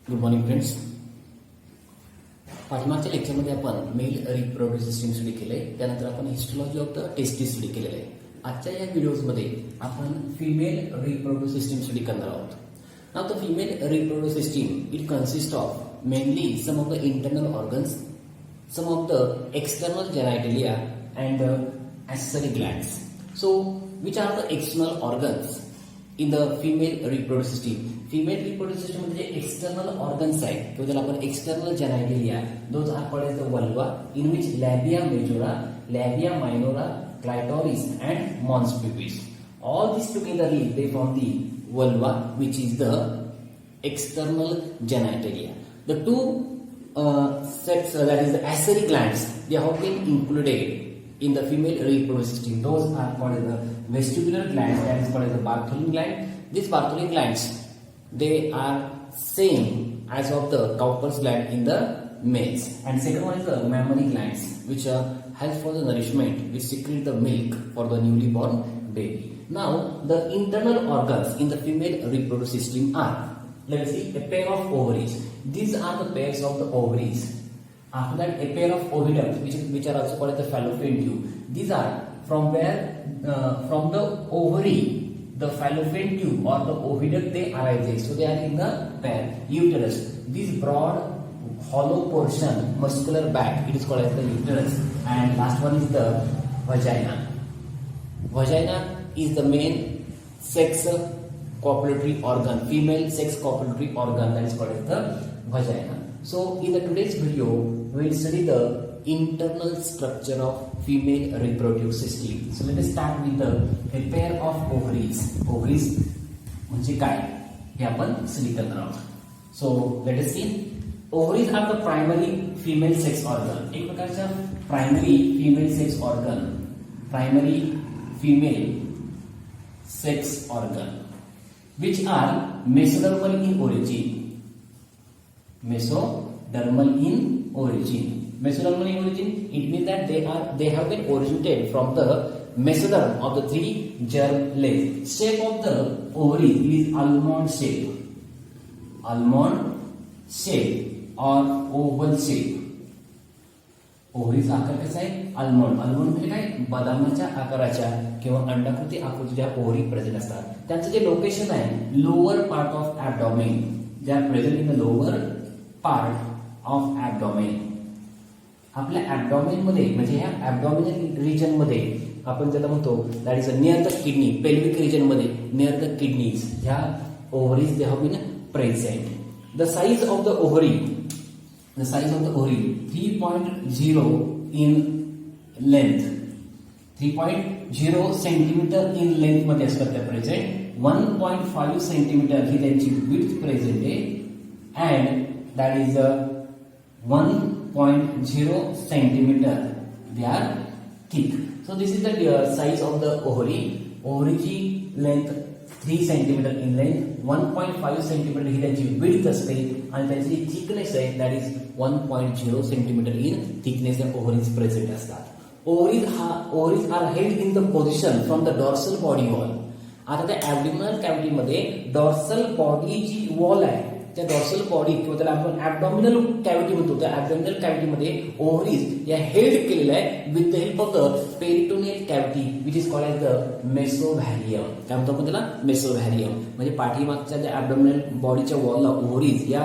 Good morning friends. पाठीमागच्या लेक्चरमध्ये आपण मेल रिप्रोडक्टिव्ह सिस्टीम स्टडी केले, त्यानंतर आपण histology of the testis study केलेले आहे. आजच्या या व्हिडिओजमध्ये आपण फिमेल रिप्रोडक्टिव्ह सिस्टीम स्टडी करणार आहोत. Now the female reproductive system it consist of mainly some of the internal organs, some of the external genitalia and the accessory glands. So, which are the external organs in the female reproductive system? Female reproductive system मध्ये external organs आहेत किंवा ज्याला आपण external genitalia, those are called as the vulva, in which labia majora, labia minora, clitoris and mons pubis. All these togetherly they form the vulva, which is the external genitalia. The two sets, that is the accessory glands, they have been included in the female reproductive system. Those are called as the vestibular glands, that is called as the Bartholin gland. These Bartholin glands, they are same as of the Cowper's gland in the males. And second one is the mammary glands, which help for the nourishment, which secrete the milk for the newly born baby. Now the internal organs in the female reproductive system are, let us see, a pair of ovaries. These are the pairs of the ovaries. After that, a pair of oviducts, which are also called as the fallopian tube. These are from where, from the ovary, the fallopian tube or the oviduct they arise. So they are in the pair. Uterus. This broad, hollow portion, muscular bag, it is called as the uterus. And last one is the vagina. Vagina is the main sex copulatory organ, female sex copulatory organ, that is called as the vagina. So in the today's video we will study the internal structure of female reproductive system. So let us start with a pair of ovaries. Ovaries म्हणजे काय हे आपण study करणार आहोत. So let us see. Ovaries are the primary female sex organ. एक प्रकारचा primary female sex organ, primary female sex organ, which are mesodermal in origin. Mesodermal in origin. Mesodermal in origin, it means that they have been originated from the mesoderm of the three germ legs. Shape of the ovary is almond shape. Almond shape or oval shape. ओव्हरीचा आकार कसा आहे? अल्मोंड. अल्मोंड म्हणजे काय? बदामाच्या आकाराच्या किंवा अंडाकृती आकृतीच्या ओव्हरी प्रेझेंट असतात. त्यांचं जे लोकेशन आहे, लोअर पार्ट ऑफ ऍबडॉमेन, जे are present in the lower part of abdomen. आपल्या ऍबडॉमेन मध्ये म्हणजे ह्या ऍबडॉमिनल रिजन मध्ये आपण ज्याला म्हणतो that is near the kidney, pelvic region मध्ये नियर द किडनीज, ह्या ovaries they have been present. The size of the ovary, the size of the ovary 3.0 in length, 3.0 centimeter in length मध्ये असतात त्या present. 1.5 centimetre ही त्यांची width present आहे and that is 1.0 centimeter they are thick. So this is the size of the ovary. Ovary ची length 3 centimetre in length, 1.5 centimetre ही त्यांची width असते आणि त्यांची थिकनेस आहे that is 1.0 centimetre in thickness या ओव्हरीज प्रेझेंट असतात. Ovaries are held in the position from the dorsal body wall. आता त्या ऍब्डोमिनल कॅव्हिटी मध्ये डॉर्सल बॉडी जी वॉल आहे, त्या डॉर्सल बॉडी किंवा त्याला आपण ऍब्डोमिनल कॅव्हिटी म्हणतो, त्या ऍब्डोमिनल कॅव्हिटी मध्ये ओव्हरीज या हेल्ड केलेल्या आहे with the help of the peritoneal cavity which is called as the mesovarium. काय म्हणतो आपण त्याला? मेसोव्हॅरियम. म्हणजे पाठीमागच्या ज्या ऍब्डोमिनल बॉडीच्या वॉलला ओव्हरीज या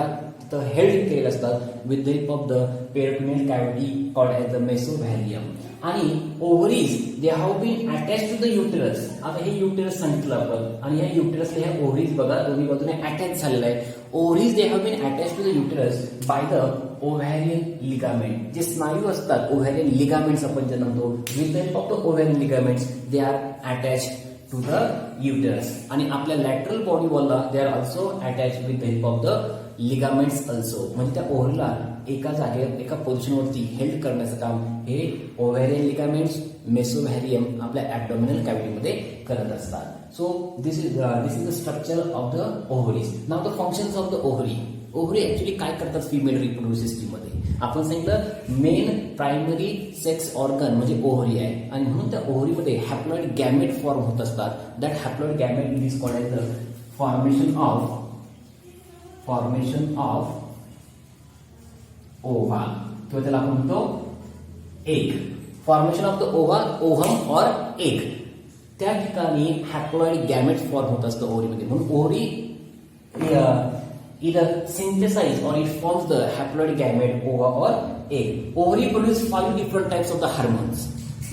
हेल्ड केलेले असतात with the help of the peritoneal cavity called as the mesovarium. आणि ovaries they have been attach to the uterus. आता हे युटेरस सांगितलं आपण आणि या युटेरसला ह्या ओव्हरीज बघा दोन्ही बाजूने अटॅच झालेला आहे. Ovaries they have been attach to the uterus by the ovarian ligament. जे स्नायू असतात ओव्हॅरियन लिगामेंट्स आपण ज्यांना म्हणतो, with the help of the ovarian ligaments they are attach to the uterus. आणि आपल्या लॅटरल बॉडी वॉलला they are also attach with the help of the ligaments also. म्हणजे त्या ओव्हरीला एका जागेवर एका पोझिशनवरती हेल्ड करण्याचं काम हे ओव्हॅरियन लिगामेंट्स, मेसोव्हॅरियम आपल्या ऍब्डोमिनल कॅव्हिटीमध्ये करत असतात. So this is the structure of the ovaries. Now the functions of the ovary. Ovary actually काय करतात फिमेल रिप्रोडक्टिव्ह सिस्टीम मध्ये? आपण सांगितलं मेन प्रायमरी सेक्स ऑर्गन म्हणजे ओव्हरी आहे आणि म्हणून त्या ओव्हरीमध्ये हॅप्लॉइड गॅमेट फॉर्म होत असतात. That haploid gamete is called as the formation of formation of ova किंवा त्याला आपण म्हणतो egg. Formation of the ova, ovum और एग. त्या ठिकाणी हॅप्लॉइड गॅमेट्स फॉर्म होत असतं ओव्हरीमध्ये. म्हणून ovary either synthesize or it forms the haploid gamete, ova or egg. Ovary produce 5 different types of the hormones.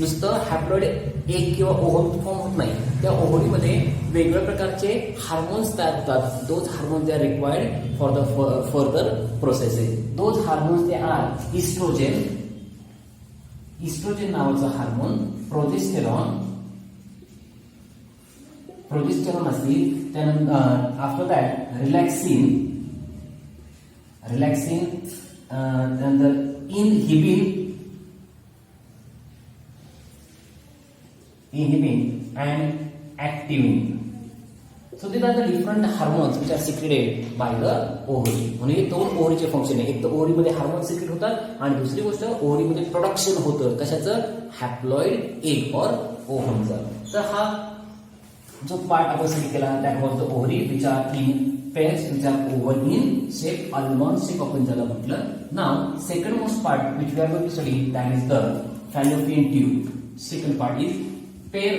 नुसतं हॅप्लॉइड एग किंवा ovum form होत नाही, त्या ओव्हरीमध्ये वेगवेगळ्या प्रकारचे हार्मोन्स तयार होतात. Those hormones they are required for the further processes. Those hormones they are estrogen. Estrogen नावाचं हार्मोन, प्रोजेस्टेरॉन असतील. त्यानंतर आफ्टर दॅट रिलॅक्सिन, त्यानंतर inhibin and activin. So these are the different hormones which are secreted by the ovary. म्हणजे दोन ओव्हरीचे function आहे. एक तर ओव्हरीमध्ये hormone secret होतात आणि दुसरी गोष्ट ओव्हरीमध्ये प्रोडक्शन होतं कशाचं, हॅप्लॉइड एग और ओव्हमचं. तर हा जो पार्ट आपण स्टडी केला that was the ovary which are in pairs which are oval in shape, almond shape आपण ज्याला म्हटलं. Now second most part which we are going to study that is the fallopian tube. Second part is pair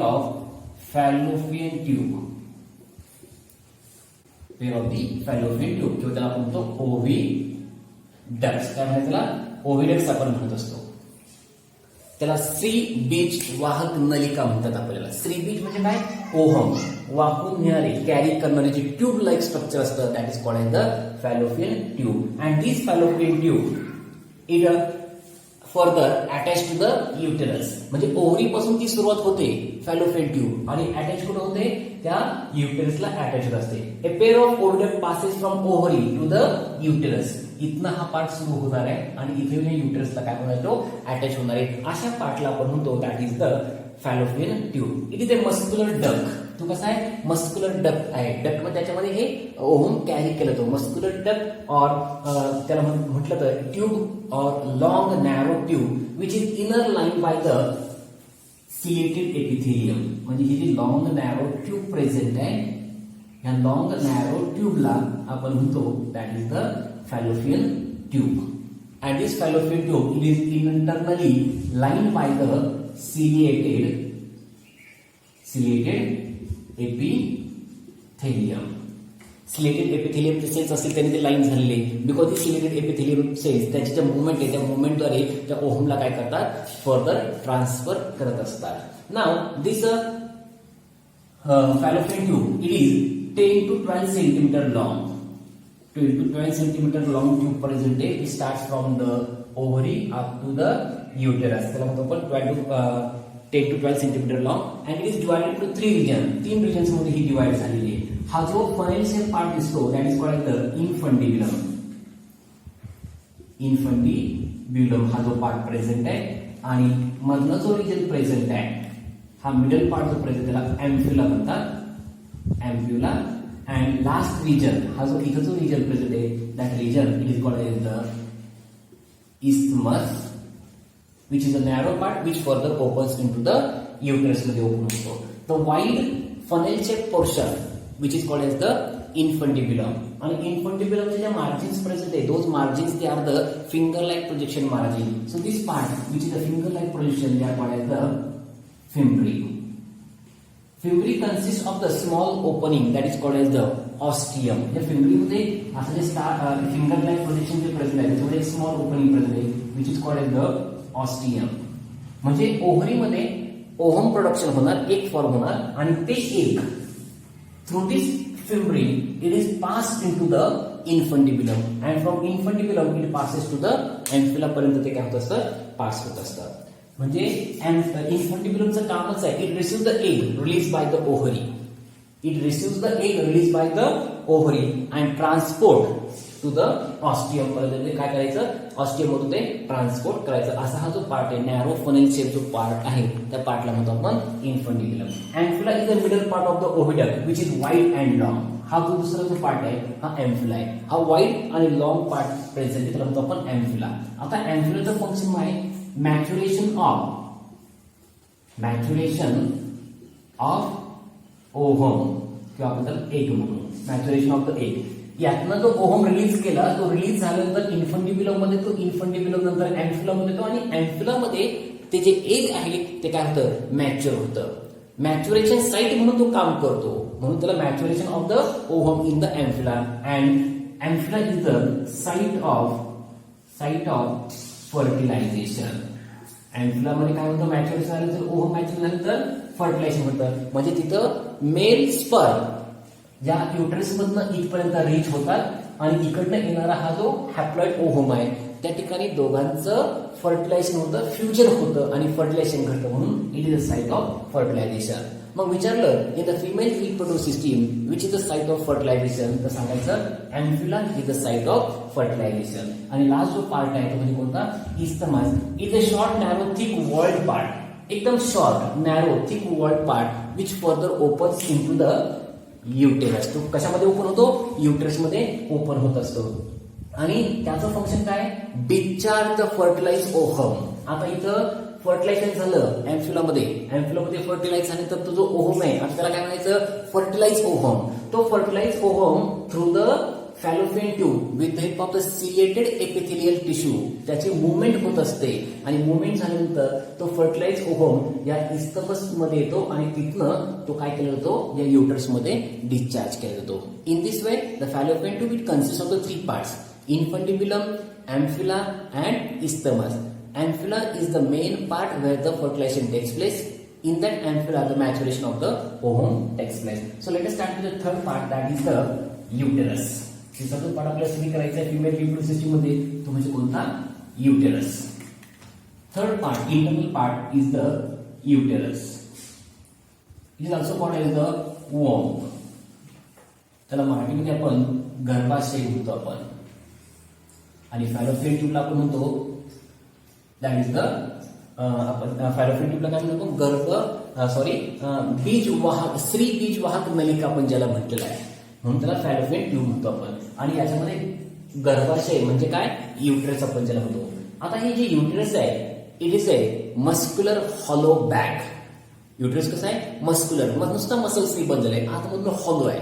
of fallopian tube. Pair of the fallopian tube किंवा त्याला आपण म्हणतो ओव्हिडक्ट्स. काय म्हणतात त्याला, ओव्हिडक्ट्स आपण म्हणत असतो. त्याला स्त्री बीज वाहक नलिका म्हणतात आपल्याला. स्त्री बीज म्हणजे काय, ओव्हम वाहून नेणारे, कॅरी करणारे जे ट्यूब लाईक स्ट्रक्चर असतं that is called as the fallopian tube. And this fallopian tube is further attach to the uterus. म्हणजे ओव्हरी पासून ती सुरुवात होते फॅलोपियन ट्यूब आणि अटॅच कुठे होते, त्या युटेरसला अटॅच होत असते. A pair of oviduct passes from ovary to the uterus. इथनं हा पार्ट सुरू होणार आहे आणि इथे युटेरसला काय होणार, तो अटॅच होणार आहे. अशा पार्टला आपण म्हणतो that is the fallopian tube. It is a muscular duck. तो कसा आहे, मस्क्युलर डक आहे. डक मध्ये त्याच्यामध्ये हे ओव्हम कॅरी केलं तो मस्क्युलर डक और त्याला म्हटलं तर ट्यूब और long narrow tube which is inner line by the ciliated epithelium. म्हणजे ही जी लॉंग नॅरो ट्यूब प्रेझेंट आहे, या लॉंग नॅरो ट्यूबला आपण म्हणतो that is the fallopian tube. And this fallopian tube it is internally line by the ciliated epithelium. Ciliated एपिथेलियमचे cells असतील त्यांनी ते लाईन झालेले. Because the ciliated epithelium cells त्याची जे मुवमेंट आहे त्या मुवमेंटद्वारे त्या ओव्हमला काय करतात, फर्दर ट्रान्सफर करत असतात. Now this fallopian tube it is 10 to 12 centimetre long. 10 to 12 centimetre long tube present आहे. It start from the ovary up to the uterus. त्याला म्हणतो आपण 10 to 12 centimetre long. And it is divided to 3 region. 3 regions मध्ये ही divide झालेली आहे. हा जो फनेल शेप पार्ट दिसतो that is called the infundibulum. Infundibulum हा जो पार्ट प्रेझेंट आहे आणि मधला जो रिजन प्रेझेंट आहे हा मिडल पार्ट जो प्रेझेंट त्याला एम्प्युला म्हणतात. एम्प्युला. अँड लास्ट रिजन हा जो इथं जो रिजन प्रेझेंट आहे that region it is called as the isthmus, which is a narrow part which further opens into the uterus मध्ये ओपन होतो. The wide funnel shaped portion which is called as the infundibulum. आणि infundibulum चे जे margins present आहे those margins they are the finger like projection margin. So this part which is the finger like projection they are called as the fimbri. Fimbri consists of the small opening that is called as the ostium. या फिंबरी मध्ये असं जे finger like projection जे present आहे त्याच्यामध्ये एक small opening present आहे which is called as the ostium. म्हणजे ओव्हरीमध्ये ओव्हम प्रोडक्शन होणार, एक फॉर्म होणार आणि ते एक through this fimbriae it is passed into the infundibulum and from infundibulum it passes to the ampulla पर्यंत ते काय होत असतं, पास होत असतं. म्हणजे इन्फंडिब्युलमचं कामच आहे it receive the egg release by the ovary. It receives the egg released by the ovary and transport to the ostium. पर्यंत काय करायचं, ऑस्टियम मधून ते ट्रान्सपोर्ट करायचं. असा हा जो पार्ट आहे नॅरो फनेल शेप जो पार्ट आहे त्या पार्टला म्हणतो आपण infundibulum. Ampulla is the middle part of the oviduct which is wide and long. हा जो दुसरा जो पार्ट आहे हा एम्प्युला आहे. हा वाईड आणि लॉंग पार्ट प्रेझेंट आहे त्याला म्हणतो आपण एम्प्युला. आता एम्प्युलाचं फंक्शन काय आहे, मॅच्युरेशन ऑफ ओव्हम किंवा आपण त्याला एग म्हणू, मॅच्युरेशन ऑफ द एग. यातनं जो ओहम रिलीज केला, तो रिलीज झाल्यानंतर इन्फंटिब्युलम मध्ये, तो इन्फंटिब्युलम नंतर अँफिला मध्ये येतो, आणि अँफिला मध्ये ते जे एग आहे ते काय होतं, मॅच्युअर होतं. मॅच्युरेशन साइट म्हणून तो काम करतो, म्हणून त्याला maturation of the ovum in the ampulla. And ampulla is the site of fertilisation. Ampulla मध्ये काय होतं, मॅच्युरेशन झाल्यानंतर ओहम मॅच्युअर झाल्यानंतर फर्टिलायझेशन होतं. म्हणजे तिथं मेल स्पर्म ज्या युटरस मधनं इथपर्यंत रीच होतात आणि इकडनं येणारा हा जो हॅप्लॉइड ओहम आहे त्या ठिकाणी दोघांचं फर्टिलायझेशन होतं, फ्युजन होतं आणि फर्टिलायझेशन घडतं, म्हणून it is a site of fertilisation. मग विचारलं in the female reproductive system which is the site of fertilisation, तर सांगायचं ampulla is the site of fertilisation. आणि लास्ट जो पार्ट आहे तो म्हणजे कोणता, isthmus is a short narrow thick walled part, एकदम short narrow thick walled part which further opens into the uterus. तो कशामध्ये ओपन होतो, युटेरस मध्ये ओपन होत असतो. आणि त्याचं फंक्शन काय, डिस्चार्ज द फर्टिलाइज ओहम. आता इथं फर्टिलायझेशन झालं अँफिलामध्ये फर्टिलाइज झालं, तर तो जो ओहम आहे आता त्याला काय म्हणायचं, फर्टिलाइज ओहम. तो fertilize ovum through the fallopian tube with the help of the ciliated epithelial tissue त्याची मुवमेंट होत असते, आणि मुवमेंट झाल्यानंतर तो फर्टिलाइज ओहम या इस्थमस मध्ये येतो आणि तिथनं तो काय केला जातो, या युटरस मध्ये डिस्चार्ज केला जातो. In this way the fallopian tube it consist of the 3 parts, infundibulum, amphila and isthmus. Amphila is the main part where the fertilization takes place. In that amphila the maturation of the ovum takes place. So let us start with the third part, that is the uterus. तिसरा जो part आपल्याला study करायचा आहे female reproductive system मध्ये तो म्हणजे कोणता, uterus. Third part, internal part is the uterus. It is also called as the womb. त्याला मराठीमध्ये आपण गर्भाशय म्हणतो आपण, आणि फॅलोपियन ट्यूबला आपण म्हणतो दॅट इज द आपण फॅलोपियन ट्यूबला काय म्हणतो, बीज वाहक, स्त्री बीज वाहक नलिका आपण ज्याला म्हटलेलं आहे, म्हणून त्याला फॅलोपियन ट्यूब म्हणतो आपण. आणि याच्यामध्ये गर्भाशय म्हणजे काय, युटरस आपण ज्याला म्हणतो. आता हे जे युटरस आहे it is a muscular hollow bag. Uterus कसं आहे, मस्क्युलर, नुसतं मसल्सनी बनलेलं आहे, आतमधून हॉलो आहे.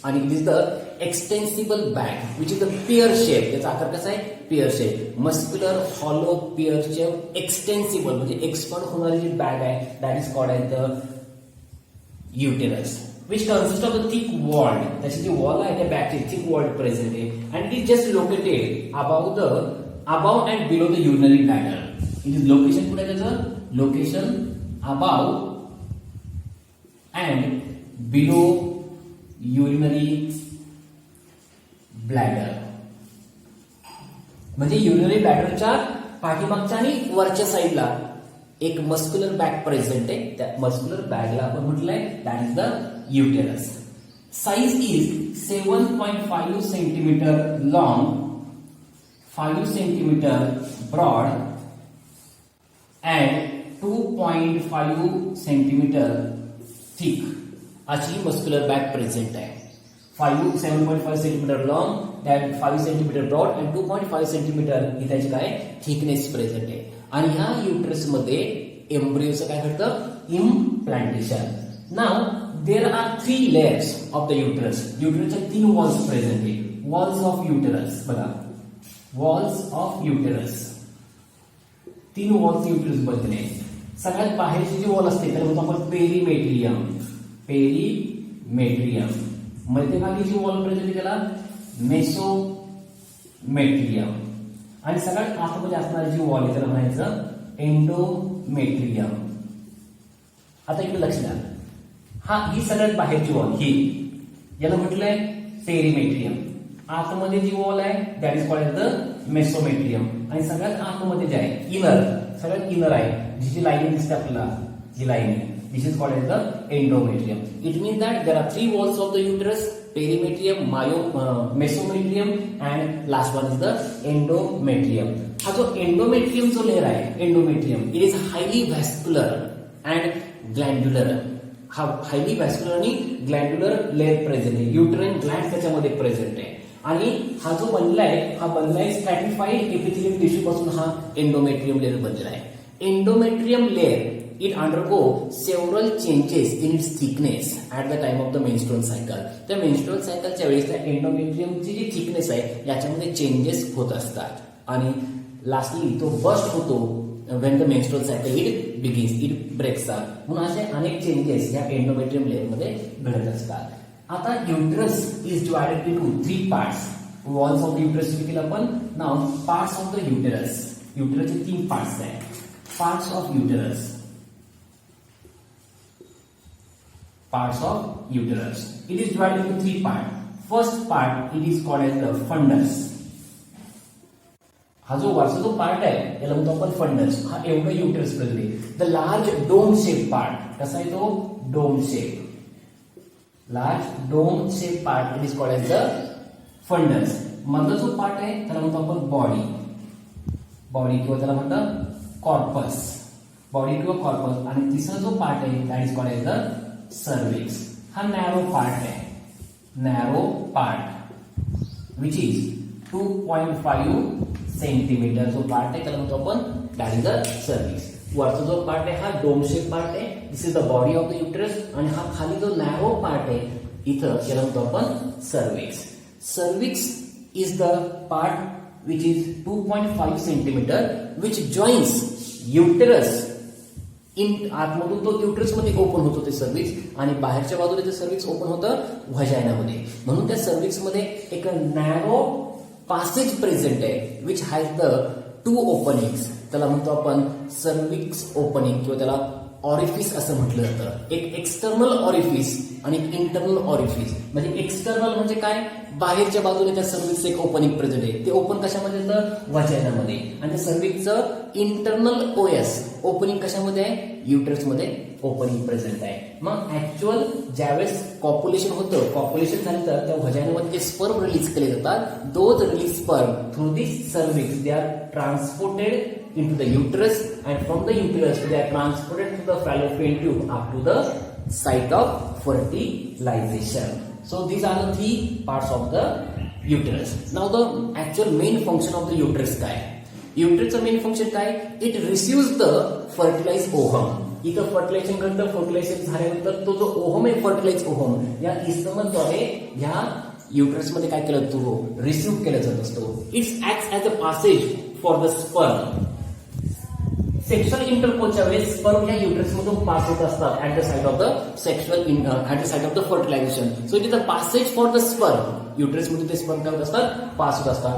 आणि it is the extensible bag which is the pear shape. त्याचा आकार कसा आहे, pear shape. Muscular hollow pear shape extensible म्हणजे एक्सपांड होणारी जी बॅग आहे that is called as the uterus, which consist of the thick walled. त्याची जी वॉल आहे त्या बॅगची थिक वॉल्ड प्रेझेंट आहे, and it is just located above and below the urinary bladder. It is location कुठे आहे त्याचं, location above and below urinary bladder. म्हणजे युरिनरी ब्लॅडरच्या पाठीमागच्या आणि वरच्या साईडला एक मस्क्युलर बॅग प्रेझेंट आहे. त्या मस्क्युलर बॅगला आपण म्हटलंय that is the uterus. Size is 7.5 centimetre long, 5 centimetre broad and 2.5 centimetre thick अशी मस्क्युलर बॅग प्रेझेंट आहे. 7.5 centimetre long, that 5 centimetre broad and 2.5 centimetre ही त्याची काय थिकनेस प्रेझेंट आहे. आणि ह्या युटरस मध्ये एम्ब्रियोचं काय घडतं, implantation. Now there are 3 layers of the uterus. युटरसच्या 3 वॉल्स प्रेझेंट आहे. वॉल्स ऑफ युटरस बघा, walls of uterus 3 walls uterus बनले आहे. सगळ्यात बाहेरची जी वॉल असते त्याला म्हणतो आपण पेरीमेट्रियम. मध्यभागी जी वॉल प्रेझेंट आहे त्याला मेसोमेट्रियम. आणि सगळ्यात आतमध्ये असणारी जी वॉल आहे त्याला म्हणायचं एंडोमेट्रियम. आता इकडे लक्ष द्या, ही सगळ्यात बाहेरची वॉल ही याला म्हटलंय पेरीमेट्रियम. आतमध्ये जी वॉल आहे दॅट इज कॉल्ड द मेसोमेट्रियम. आणि सगळ्यात आतमध्ये जे आहे इनर, सगळ्यात इनर आहे जी लाईन दिसते आपल्याला, जी line this is called as the endometrium. It means that there are 3 walls of the uterus, perimetrium, mesometrium and last one is the endometrium. हा जो endometrium जो लेयर आहे, endometrium, it is highly vascular and glandular. हा highly vascular आणि ग्लँड्युलर layer present आहे. युटराईन Gland त्याच्यामध्ये present आहे. आणि हा जो बनलाय स्ट्रॅटिफाईड एपिथेलियल टिश्यू पासून हा एंडोमेट्रियम लेयर बनलेला आहे. Endometrium layer it undergo several changes in its thickness at the time of the menstrual cycle. त्या menstrual cycleच्या वेळेस त्या एंडोमेट्रियमची जी थिकनेस आहे याच्यामध्ये चेंजेस होत असतात आणि लास्टली तो बस्ट होतो when the menstrual cycle it begins, it breaks up. म्हणून असे अनेक चेंजेस या एंडोमेट्रियम लेयर मध्ये घडत असतात. आता uterus is divided into 3 parts. Walls of the uterus केलं आपण. Now parts of the uterus. युटरसचे 3 पार्ट्स आहेत. Parts of uterus. Parts of uterus. It is divided into 3 parts. First part it is called as the fundus. हा जो वरचा जो part आहे याला म्हणतो आपण फंडस. हा एवढा युटरस मध्ये the large dome shape part. कसा आहे तो? Dome shape. Large dome shape part it is called as the fundus. मधला जो पार्ट आहे त्याला म्हणतो आपण बॉडी. बॉडी किंवा त्याला म्हणतात कॉर्पस. बॉडी किंवा कॉर्पस. आणि तिसरा जो पार्ट आहे that is called as the cervix. हा नॅरो पार्ट आहे. Narrow part which is 2.5 centimetre जो पार्ट आहे त्याला म्हणतो आपण दॅट इज द सर्विक्स. वरचा जो पार्ट आहे हा डोम शेप पार्ट आहे. This is the body of the uterus. आणि हा खाली जो नॅरो पार्ट आहे इथं त्याला म्हणतो आपण cervix. Cervix is the part which is 2.5 centimetre which joins uterus in आतमधून तो युटरस मध्ये ओपन होतो ते सर्विक्स आणि बाहेरच्या बाजूला ते सर्विक्स ओपन होतं व्हाजायनामध्ये. म्हणून त्या सर्विक्स मध्ये एक नॅरो पासेज प्रेझेंट आहे विच हॅज द 2 ओपनिंग्स. त्याला म्हणतो आपण सर्विक्स ओपनिंग किंवा त्याला ऑरिफिस असं म्हटलं जातं. एक एक्सटर्नल ऑरिफिस आणि एक इंटरनल ऑरिफिस. म्हणजे एक्सटर्नल म्हणजे काय? बाहेरच्या बाजूने त्या सर्विक्स एक ओपनिंग प्रेझेंट आहे. ते ओपन कशामध्ये येतं? व्हाजायनामध्ये. आणि त्या सर्विक्सचं इंटरनल ओएस ओपनिंग कशामध्ये आहे? युटरस मध्ये ओपनिंग प्रेझेंट आहे. मग ऍक्च्युअल ज्यावेळेस कॉप्युलेशन होतं, कॉप्युलेशन झालं त्या व्हाजायनामध्ये जे स्पर्म रिलीज केले जातात, those release sperm through this cervix they are transported into the uterus and from the uterus they are transported to the fallopian tube up to the site of fertilization. So these are the 3 parts of the uterus. Now the actual main function of the uterus काय? युटरसचं main function काय? It receives the fertilise ovum. इथं fertilisation करतं. Fertilisation झाल्यानंतर तो जो ohm आहे fertilise ohm या इस्टमद्वारे ह्या युटरस मध्ये काय केलं तो रिसिव्ह केला जात असतो. It's act as a passage for the sperm. Sexual इंटरकोर्सच्या वेळेस स्पर्म ह्या युटरस मधून पास होत असतात at the side of the sexual at the side of the fertilisation. So it is the passage for the sperm. Uterus मध्ये ते sperm करत असतात, पास होत असतात.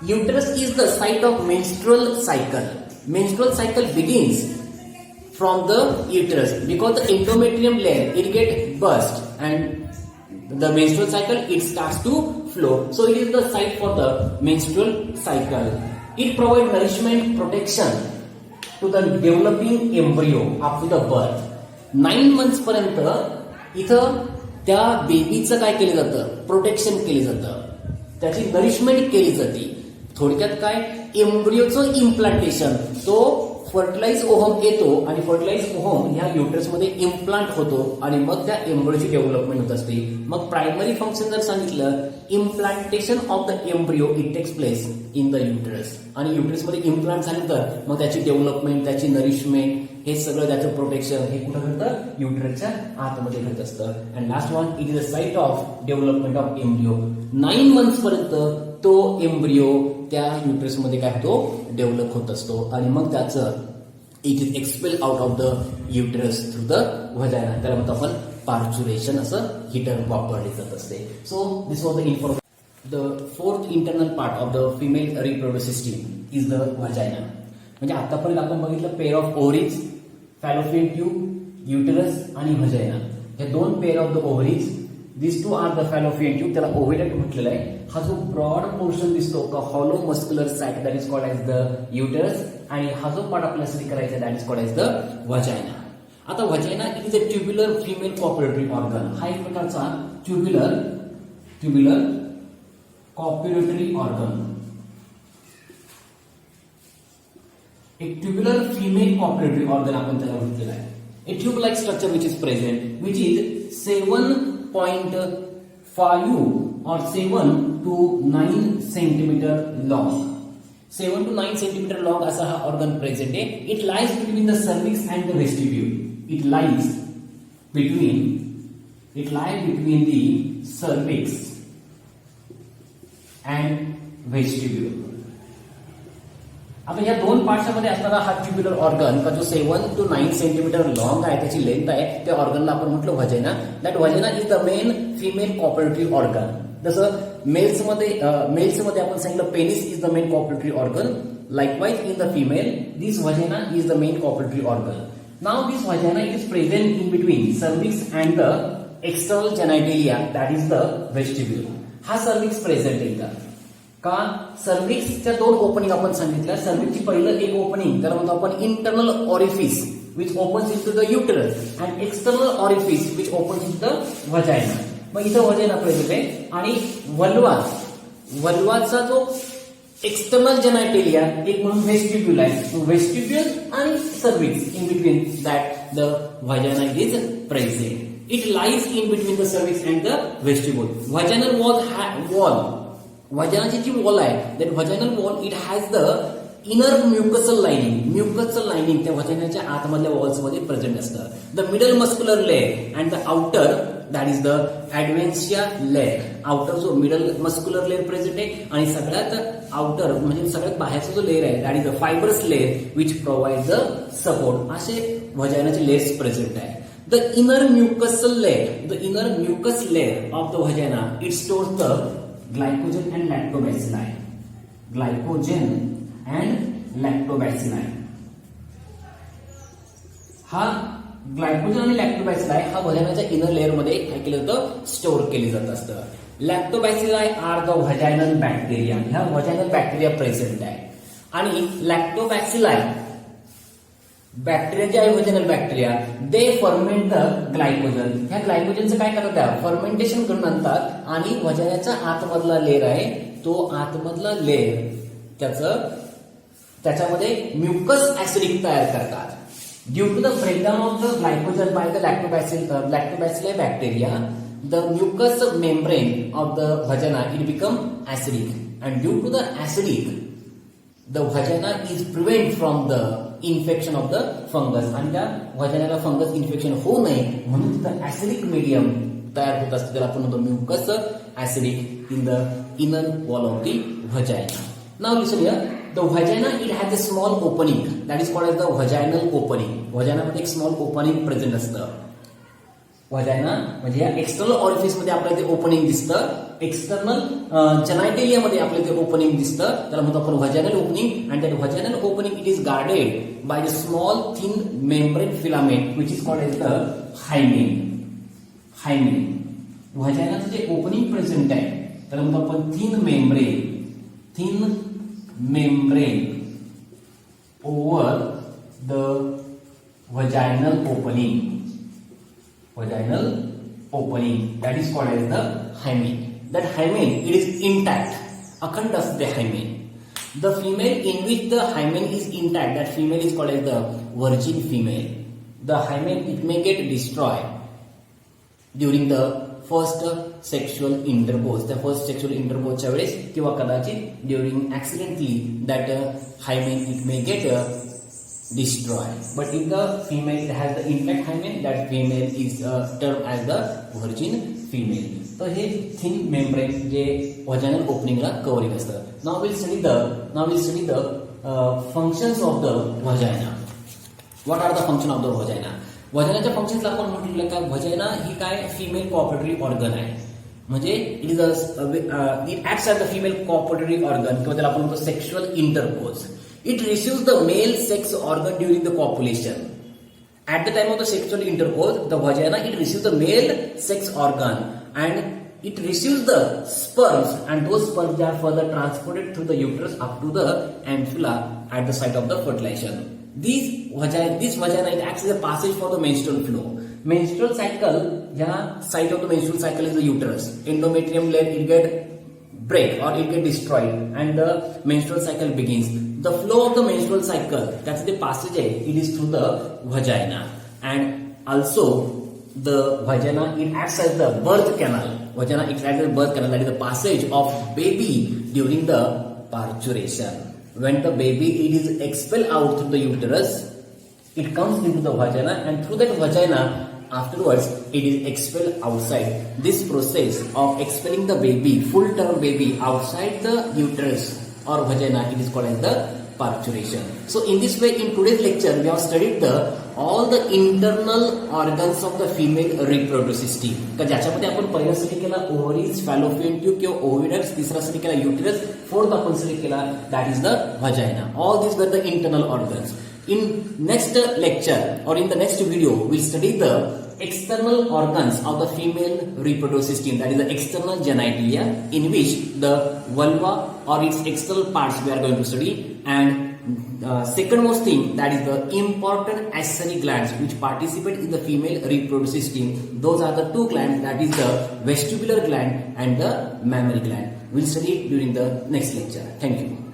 Uterus is the site of menstrual cycle. Menstrual cycle begins from the uterus because the endometrium layer it get burst and the menstrual cycle it starts to flow. So it is the site for the menstrual cycle. It provides nourishment protection to the developing embryo up to the birth. 9 months पर्यंत इथं त्या बेबीचं काय केलं जातं? Protection केलं जातं, त्याची nourishment केली जाते. थोडक्यात काय? एम्ब्रियोचं इम्प्लांटेशन. तो फर्टिलाइज ओहम येतो आणि फर्टिलाइज ओहम ह्या युटरस मध्ये इम्प्लांट होतो आणि मग त्या एम्ब्रियोची डेव्हलपमेंट होत असते. मग प्रायमरी फंक्शन जर सांगितलं, implantation of the embryo it takes place in the uterus. आणि युटरस मध्ये इम्प्लांट झाल्यानंतर मग त्याची डेव्हलपमेंट, त्याची नरिशमेंट, हे सगळं त्याचं प्रोटेक्शन हे कुठं घडतं? युटरसच्या आतमध्ये घडत असतं. And last one it is the site of development of embryo. 9 months पर्यंत तो एम्ब्रियो त्या युटरस मध्ये काय होतो? डेव्हलप होत असतो आणि मग त्याचं it is expel out of the uterus through the vagina. त्याला म्हणतो आपण पार्च्युरेशन असं ही टर्म वापरली जात असते. So this was the information. The 4th internal part of the female reproductive system is the vagina. म्हणजे आतापर्यंत आपण बघितलं pair of ovaries, Fallopian tube, uterus आणि व्हाजायना. हे 2 pair of the ovaries. This 2 are the fallopian tube, त्याला ओव्हेलेट म्हटलेलं आहे. हा जो ब्रॉड पोर्शन दिसतो का hollow muscular sac that is called as the uterus. आणि हा जो पार्ट आपल्याला स्टडी करायचा that is called as the vagina. आता vagina it is a tubular female copulatory organ. हा एक प्रकारचा ट्युब्युलर कॉप्युलेटरी ऑर्गन. एक ट्युब्युलर फिमेल कॉप्युलेटरी ऑर्गन आपण त्याला म्हटलेलं आहे. A tube like structure which is present which is 7.5 or 7 to 9 centimeter long. 7 to 9 centimetre long असा हा ऑर्गन प्रेझेंट आहे. It lies between the cervix and the vestibule. It lies between the cervix and vestibule. आता या दोन पार्ट्समध्ये असणारा हा tubular organ का जो 7 to 9 सेंटीमीटर लॉंग आहे, त्याची लेंथ आहे, त्या ऑर्गनला आपण म्हटलं vagina. That vagina is the main female copulatory organ. जसं मेल्समध्ये आपण सांगितलं penis is the main copulatory organ. Likewise in the female this vagina is the main copulatory organ. Now this vagina is present in between cervix and the external genitalia that is the vestibule. हा cervix present आहे का सर्व्हिक्सच्या दोन opening आपण सांगितलं. सर्व्हिक्सची पहिलं एक opening त्याला म्हणतो आपण internal orifice which opens into the uterus and external orifice which opens into the vagina. मग इथं व्हजायना प्रेझेंट आहे आणि वल्वाचा जो एक्सटर्नल जेनायटेलिया एक म्हणून व्हेस्टिब्यूल आहे. व्हेस्टिब्यूल आणि cervix in between that the vagina is present. It lies in between the cervix and the vestibule. Vaginal wall व्हजायनाची जी वॉल आहे that vaginal wall it has the inner mucosal lining त्या व्हजायनाच्या आतमधल्या वॉल्स मध्ये present असतं. The middle muscular layer and the outer that is the adventitia layer. Outer जो middle muscular layer present आहे आणि सगळ्यात आउटर म्हणजे सगळ्यात बाहेरचा जो लेअर आहे that is the fibrous layer which provide the support. असे व्हजायनाचे लेअर्स प्रेझेंट आहे. The inner mucous layer of the vagina, it stores the glycogen and lactobacilli. हा ग्लायकोजन आणि लॅक्टोबॅसिलाई हा व्हजायनाच्या इनर लेअर मध्ये काय केलं जातं स्टोअर केले जात असतं. लॅक्टोबॅसिलाई आर द व्हजायनल बॅक्टेरिया. ह्या व्हजायनल बॅक्टेरिया प्रेझेंट आहे आणि लॅक्टोबॅसिलाई बॅक्टेरिया जे आहे vaginal bacteria they ferment the glycogen. ह्या ग्लायकोजनचं काय करतात फर्मेंटेशन करून आणतात आणि व्हजायनाचा आतमधला लेअर आहे तो आतमधला लेअर त्याच्यामध्ये म्युकस ऍसिडिक तयार करतात. Due to the breakdown of the glycogen by the lactobacilli bacteria the mucus membrane of the vagina it become acidic and due to the acidic the vagina is prevent from the infection of the fungus. आणि त्या व्हजायनाला fungus infection होऊ नये म्हणून तिथं acidic medium तयार होत असतं. त्याला आपण म्हणतो mucus acidic in the inner wall of the vagina. Now listen here the vagina it has a small opening that is called as the vaginal opening. व्हजायनामध्ये एक स्मॉल ओपनिंग प्रेझेंट असतं. व्हजायना म्हणजे या एक्सटर्नल ऑरिफिस मध्ये आपल्याला ते opening दिसतं. External जेनायटेलिया मध्ये आपल्याला ते ओपनिंग दिसतं. त्याला म्हणतो आपण vaginal opening. And that vaginal opening it is guarded by the small thin membrane filament which is called as the hymen. व्हजायनाचं जे ओपनिंग प्रेझेंट आहे त्याला म्हणतो आपण thin membrane over the vaginal opening that is called as the hymen. That hymen it is intact, अखंड असते hymen. The female in which the hymen is intact, that female is called as the virgin female. The hymen it may get destroyed during the first sexual intercourse. The first sexual intercourse च्या वेळेस किंवा कदाचित during accidentally that hymen it may get destroyed. But if the female has the intact hymen, that female is termed as the virgin female. तर हे thin membrane जे व्हजायनल ओपनिंगला covering असतं. Now will study the functions of the vagina. What are the function of the vagina. व्हजायनाच्या फंक्शन्सला आपण म्हटलेलं का व्हजायना ही काय फिमेल कॉपरेटरी ऑर्गन आहे. म्हणजे it is it acts as the female copulatory organ किंवा त्याला आपण म्हणतो sexual intercourse. It receives the male sex organ during the copulation. At the time of the sexual intercourse, the vagina it receives the male sex organ and it receives the sperms, and those sperms are further transported through the uterus up to the ampulla at the site of the fertilization. This vagina it acts as a passage for the menstrual flow. Menstrual cycle, site of the menstrual cycle is the uterus. Endometrium layer it get break or it get destroyed and the menstrual cycle begins. The flow of the menstrual cycle, that's the passage, it is through the vagina. And also the vagina it acts as the birth canal. Vagina it acts as the birth canal, that is the passage of baby during the parturition. when the baby it is expelled out through the uterus, it comes into the vagina, and through that vagina afterwards it is expelled outside. This process of expelling the baby, full term baby, outside the uterus or vagina, it is called as the parturition. So in this way, in today's lecture we have studied all the internal organs of the female reproductive system. का ज्याच्यामध्ये आपण पहिला study केला ओव्हरीज, Fallopian tube किंवा ओव्हिडक्स, तिसरा study केला uterus, fourth आपण study केला that is the vagina. All these were the internal organs. In next lecture or in the next video, we'll study the external organs of the female reproductive system, that is the external genitalia, in which the vulva or its external parts we are going to study, and second most thing, that is the important accessory glands which participate in the female reproductive system. Those are the two glands, that is the vestibular gland and the mammary gland. We'll study it during the next lecture. Thank you.